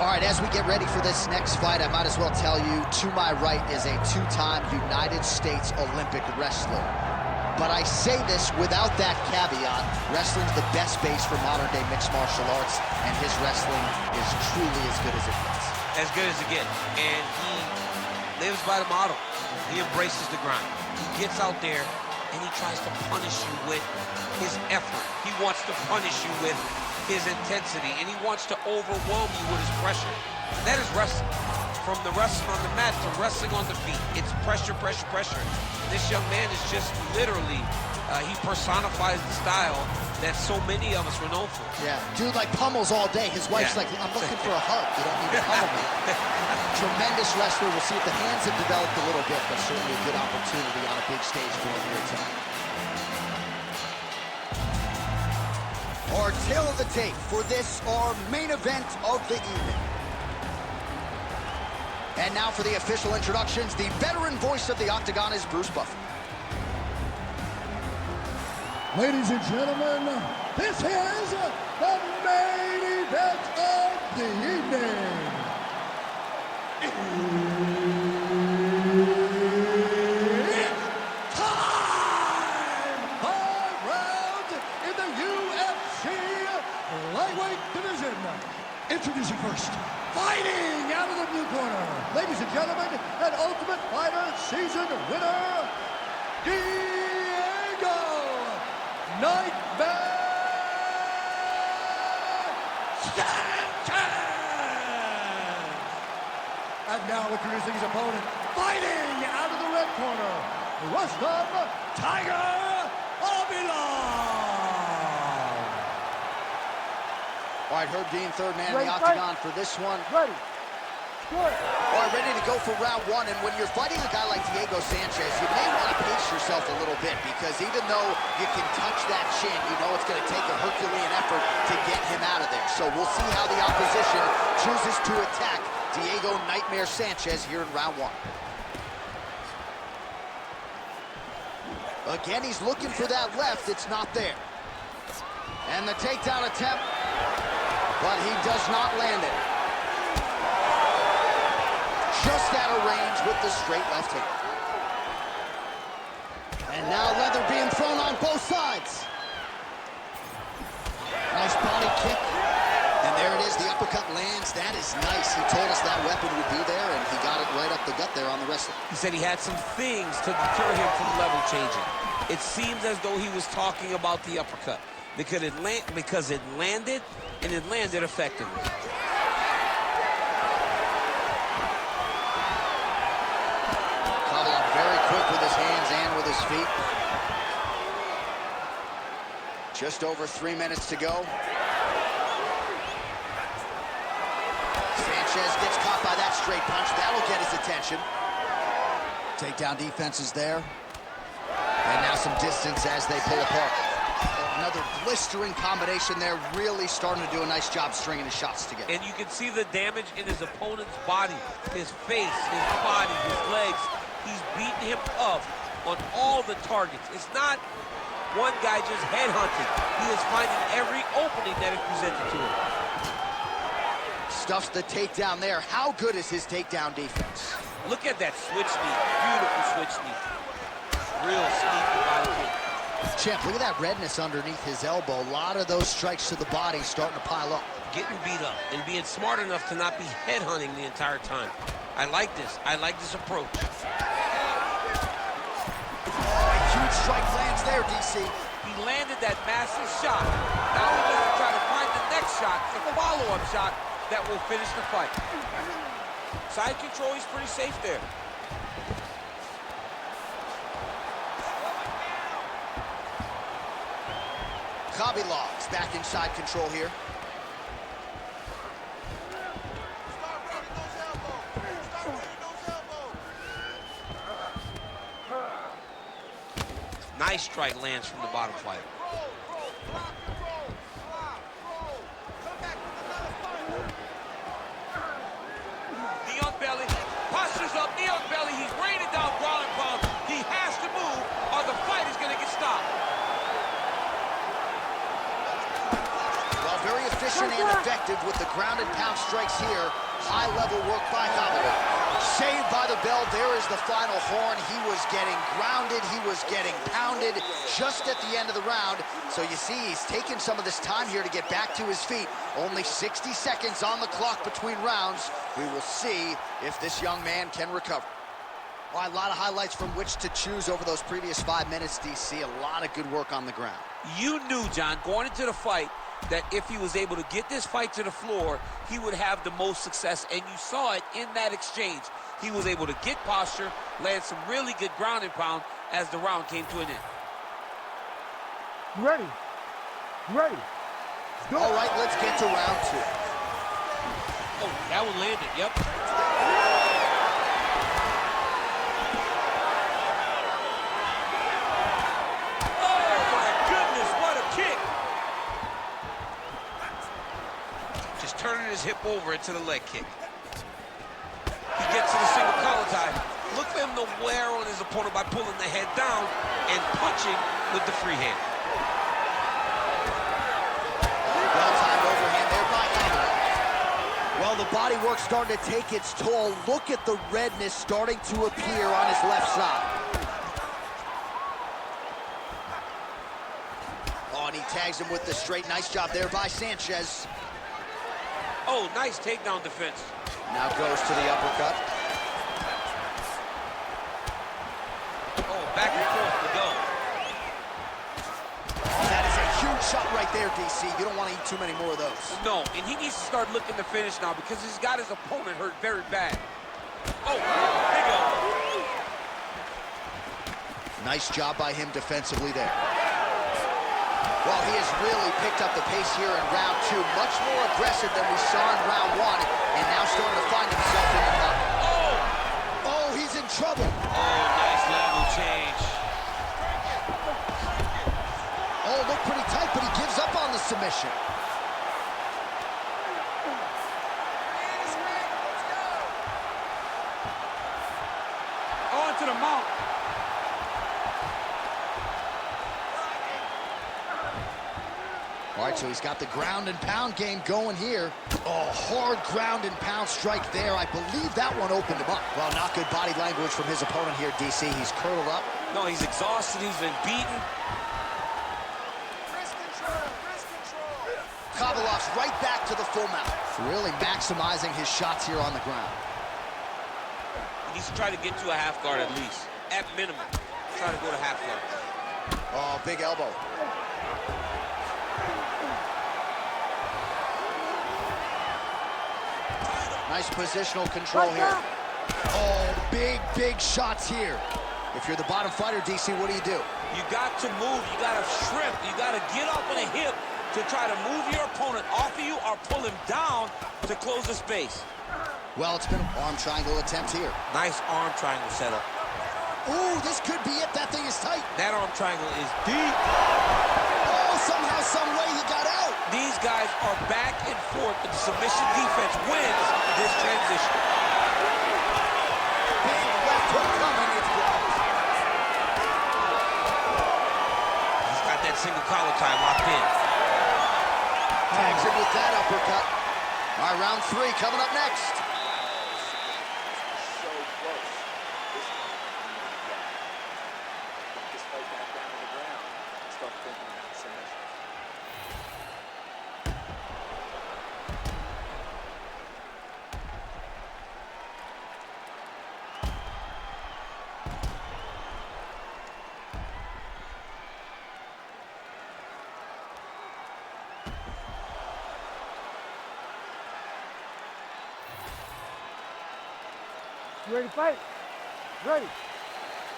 All right, as we get ready for this next fight, I might as well tell you, to my right is a two-time United States Olympic wrestler. But I say this without that caveat. Wrestling's the best base for modern-day mixed martial arts, and his wrestling is truly as good as it gets. As good as it gets. And he lives by the model. He embraces the grind. He gets out there, and he tries to punish you with his effort. He wants to punish you with his intensity, and he wants to overwhelm you with his pressure. That is wrestling. From the wrestling on the mat to wrestling on the feet, it's pressure, pressure, pressure. And this young man is just literally, he personifies the style that so many of us were known for. Yeah, dude like pummels all day. His wife's like, I'm looking for a hug. You don't need to pummel me. Tremendous wrestler. We'll see if the hands have developed a little bit, but certainly a good opportunity on a big stage for him here tonight. Our tail of the tape for this, our main event of the evening. And now for the official introductions, the veteran voice of the Octagon is Bruce Buffer. Ladies and gentlemen, this is the main event of the evening. It's time! 5 rounds in the UFC lightweight division. Introducing first, fighting out of the blue corner, ladies and gentlemen, an Ultimate Fighter season winner, Diego Nightmare Sanchez! And now introducing his opponent, fighting out of the red corner, Rustam Tiger Khabilov! All right, Herb Dean, third man in the Octagon for this one. Ready. Good. All right, ready to go for round one. And when you're fighting a guy like Diego Sanchez, you may want to pace yourself a little bit, because even though you can touch that chin, you know it's going to take a Herculean effort to get him out of there. So we'll see how the opposition chooses to attack Diego Nightmare Sanchez here in round one. Again, he's looking for that left. It's not there. And the takedown attempt, but he does not land it. Just out of range with the straight left hand. And now leather being thrown on both sides. Nice body kick. And there it is, the uppercut lands. That is nice. He told us that weapon would be there, and he got it right up the gut there on the wrestler. He said he had some things to deter him from level changing. It seems as though he was talking about the uppercut, because it landed, and it landed effectively. Khabilov very quick with his hands and with his feet. Just over 3 minutes to go. Sanchez gets caught by that straight punch. That'll get his attention. Takedown defense is there. And now some distance as they pull apart. Another blistering combination there, really starting to do a nice job stringing his shots together. And you can see the damage in his opponent's body, his face, his body, his legs. He's beating him up on all the targets. It's not one guy just headhunting. He is finding every opening that is presented to him. Stuffs the takedown there. How good is his takedown defense? Look at that switch knee. Beautiful switch knee. Real sneaky body kick. Champ, look at that redness underneath his elbow. A lot of those strikes to the body starting to pile up. Getting beat up and being smart enough to not be headhunting the entire time. I like this. I like this approach. Oh, a huge strike lands there, DC. He landed that massive shot. Now he doesn't try to find the next shot, the follow-up shot that will finish the fight. Side control, he's pretty safe there. Khabilov's back inside control here. Nice strike lands from the bottom fighter. Knee on belly, postures up, knee on belly. He's raining down ground and pound. He has to move or the fight is going to get stopped. Well, very effective. efficient and effective with the ground and pound strikes here. High-level work by Khabilov. Saved by the bell. There is the final horn. He was getting grounded. He was getting pounded just at the end of the round. So you see, he's taking some of this time here to get back to his feet. Only 60 seconds on the clock between rounds. We will see if this young man can recover. Well, a lot of highlights from which to choose over those previous 5 minutes, DC. A lot of good work on the ground. You knew, John, going into the fight, that if he was able to get this fight to the floor, he would have the most success, and you saw it in that exchange. He was able to get posture, land some really good ground and pound as the round came to an end. You ready? You ready? Go. All right, let's get to round 2. Oh, that one landed, yep. Turning his hip over into the leg kick. He gets to the single collar tie. Look for him to wear on his opponent by pulling the head down and punching with the free hand. Well-timed overhand there by Khabilov. Well, the body work starting to take its toll. Look at the redness starting to appear on his left side. Oh, and he tags him with the straight. Nice job there by Sanchez. Oh, nice takedown defense. Now goes to the uppercut. Oh, back and forth to go. That is a huge shot right there, DC. You don't want to eat too many more of those. No, and he needs to start looking to finish now because he's got his opponent hurt very bad. Oh, big O. Nice job by him defensively there. Well, he has really picked up the pace here in round 2. Much more aggressive than we saw in round 1, and now starting to find himself in the pocket. Oh, he's in trouble. Oh, nice level change. Oh, looked pretty tight, but he gives up on the submission. On to the mount. All right, so he's got the ground and pound game going here. Oh, hard ground and pound strike there. I believe that one opened him up. Well, not good body language from his opponent here, DC. He's curled up. No, he's exhausted. He's been beaten. Khabilov's right back to the full mount. Really maximizing his shots here on the ground. He needs to try to get to a half guard at least. At minimum, try to go to half guard. Oh, big elbow. Nice positional control here. Oh, big shots here. If you're the bottom fighter, DC, what do? You got to move. You got to shrimp. You got to get up on a hip to try to move your opponent off of you or pull him down to close the space. Well, it's been an arm triangle attempt here. Nice arm triangle setup. Ooh, this could be it. That thing is tight. That arm triangle is deep. Oh, somehow, some way he got out. These guys are back and forth, but the submission defense wins this transition. Big left hook coming. It's blocked. He's got that single collar tie locked in. Tags him with that uppercut. All right, round 3 coming up next. You ready to fight? Ready.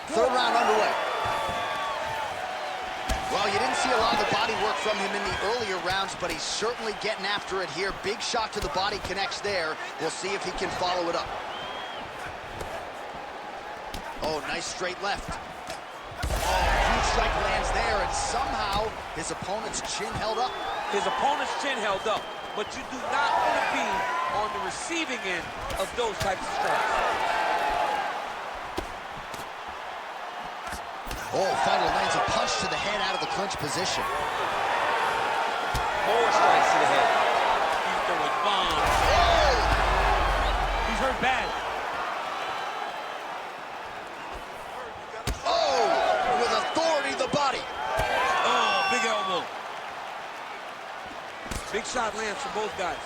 Third round underway. Well, you didn't see a lot of the body work from him in the earlier rounds, but he's certainly getting after it here. Big shot to the body connects there. We'll see if he can follow it up. Oh, nice straight left. Oh, huge strike lands there, and somehow his opponent's chin held up. His opponent's chin held up, but you do not want to be on the receiving end of those types of strikes. Oh, fighter lands a punch to the head out of the clinch position. More strikes to the head. Big shot lands for both guys.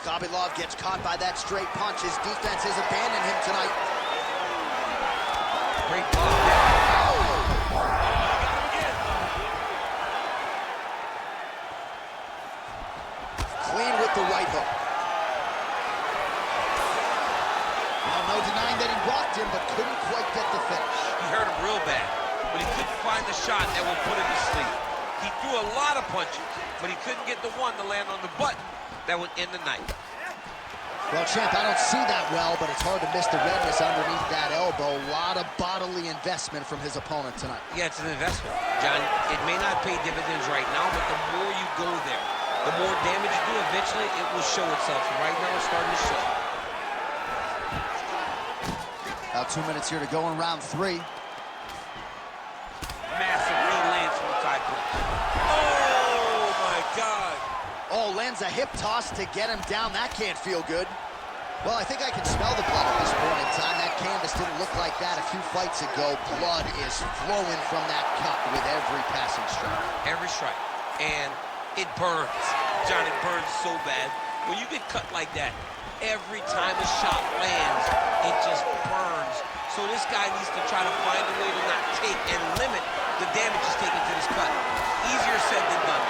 Khabilov gets caught by that straight punch. His defense has abandoned him tonight. Great block. Clean with the right hook. Well, no denying that he rocked him, but couldn't quite get the finish. He hurt him real bad, but he couldn't find the shot that would put him to sleep. He threw a lot of punches, but he couldn't get the one to land on the button that would end the night. Well, champ, I don't see that well, but it's hard to miss the redness underneath that elbow. A lot of bodily investment from his opponent tonight. Yeah, it's an investment, John. It may not pay dividends right now, but the more you go there, the more damage you do, eventually it will show itself. Right now, it's starting to show. About 2 minutes here to go in round 3. Massive knee lands from the side punch. Oh, my God. Oh, lands a hip toss to get him down. That can't feel good. Well, I think I can smell the blood at this point in time. That canvas didn't look like that a few fights ago. Blood is flowing from that cut with every passing strike. Every strike. And it burns. John, it burns so bad. When you get cut like that, every time a shot lands, it just burns. So this guy needs to try to find a way to not take and limit the damage he's taking to this cut. Easier said than done.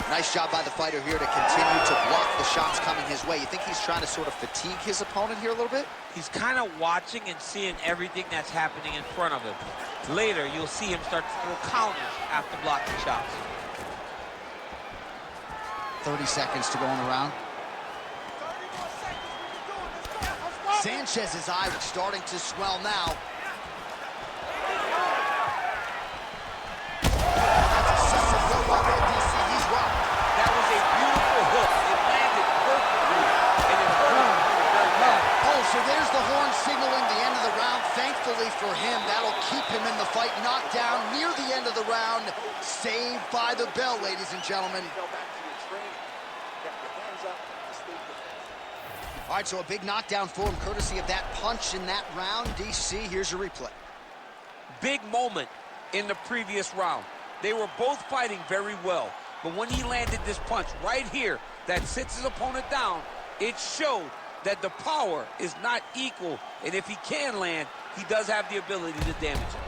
Nice job by the fighter here to continue to block the shots coming his way. You think he's trying to sort of fatigue his opponent here a little bit? He's kind of watching and seeing everything that's happening in front of him. Later, you'll see him start to throw counters after blocking shots. 30 seconds to go in the round. Sanchez's eye starting to swell now. That was a beautiful hook. It landed perfectly, and it hurt him very bad. Oh, so there's the horn signaling the end of the round. Thankfully for him, that'll keep him in the fight. Knocked down near the end of the round. Saved by the bell, ladies and gentlemen. All right, so a big knockdown for him, courtesy of that punch in that round. DC, here's your replay. Big moment in the previous round. They were both fighting very well. But when he landed this punch right here that sits his opponent down, it showed that the power is not equal. And if he can land, he does have the ability to damage him.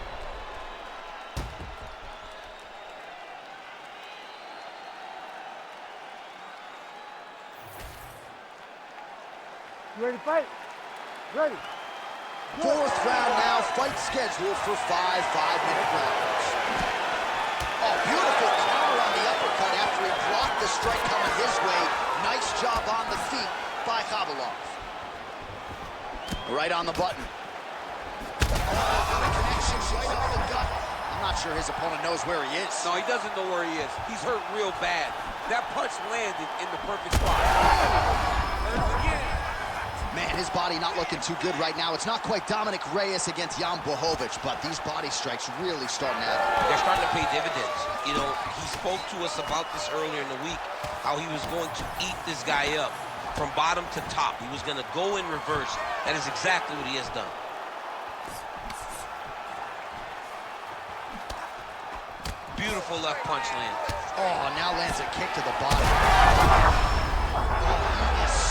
You ready to fight? Ready. Fourth round now, fight scheduled for 5 5-minute rounds. Oh, beautiful counter on the uppercut after he blocked the strike coming his way. Nice job on the feet by Khabilov. Right on the button. Connection right off the gut. I'm not sure his opponent knows where he is. No, he doesn't know where he is. He's hurt real bad. That punch landed in the perfect spot. Man, his body not looking too good right now. It's not quite Dominic Reyes against Jan Blachowicz, but these body strikes really starting to add up. They're starting to pay dividends. You know, he spoke to us about this earlier in the week, how he was going to eat this guy up from bottom to top. He was going to go in reverse. That is exactly what he has done. Beautiful left punch lands. Oh, now lands a kick to the body.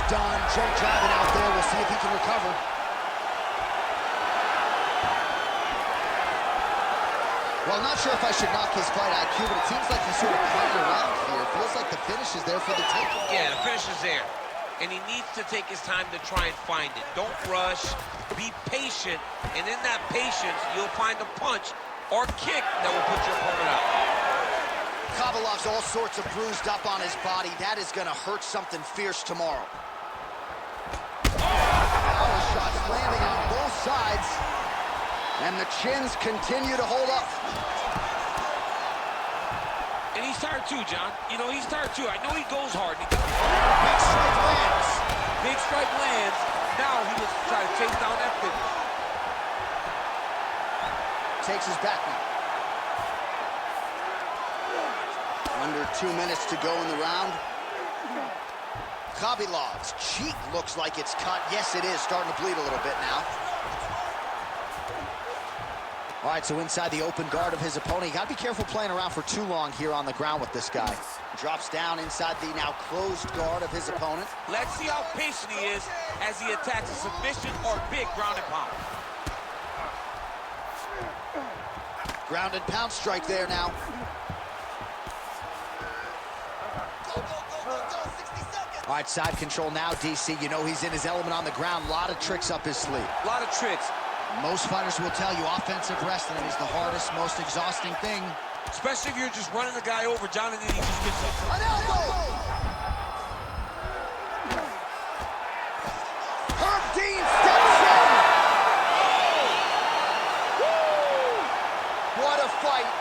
Stunned, choke driving out there. We'll see if he can recover. Well, I'm not sure if I should knock his fight IQ, but it seems like he's sort of playing around here. It feels like the finish is there for the taking. Yeah, the finish is there. And he needs to take his time to try and find it. Don't rush. Be patient. And in that patience, you'll find a punch or kick that will put your opponent out. Khabilov's all sorts of bruised up on his body. That is going to hurt something fierce tomorrow. Power shots landing on both sides. And the chins continue to hold up. And he's tired too, John. You know, he's tired too. I know he goes hard. Big strike lands. Big strike lands. Now he was trying to chase down that finish. Takes his back now. Under 2 minutes to go in the round. Khabilov's cheek looks like it's cut. Yes, it is. Starting to bleed a little bit now. All right, so inside the open guard of his opponent. You got to be careful playing around for too long here on the ground with this guy. Drops down inside the now closed guard of his opponent. Let's see how patient he is as he attacks a submission or big ground and pound. Ground and pound strike there now. All right, side control now, DC. You know he's in his element on the ground. A lot of tricks up his sleeve. A lot of tricks. Most fighters will tell you offensive wrestling is the hardest, most exhausting thing. Especially if you're just running the guy over, Jonathan, he just gets up. An elbow! Herb Dean steps in! Woo! What a fight!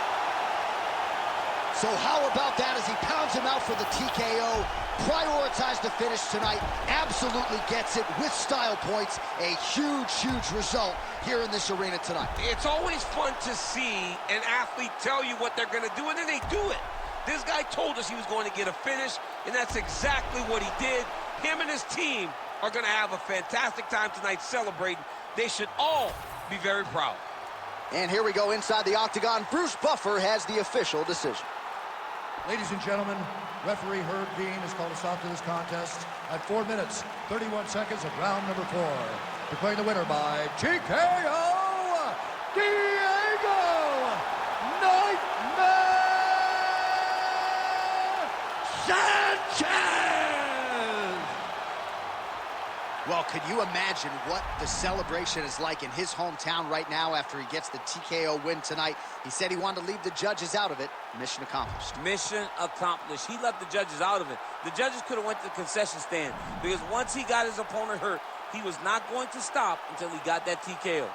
So how about that as he pounds him out for the TKO? Prioritized the finish tonight, absolutely gets it with style points. A huge, huge result here in this arena tonight. It's always fun to see an athlete tell you what they're going to do, and then they do it. This guy told us he was going to get a finish, and that's exactly what he did. Him and his team are going to have a fantastic time tonight celebrating. They should all be very proud. And here we go inside the octagon. Bruce Buffer has the official decision. Ladies and gentlemen, referee Herb Dean has called a stop to this contest at 4 minutes, 31 seconds of round number 4. Declaring the winner by TKO, Diego Nightmare Sanchez! Well, could you imagine what the celebration is like in his hometown right now after he gets the TKO win tonight? He said he wanted to leave the judges out of it. Mission accomplished. Mission accomplished. He left the judges out of it. The judges could have went to the concession stand because once he got his opponent hurt, he was not going to stop until he got that TKO.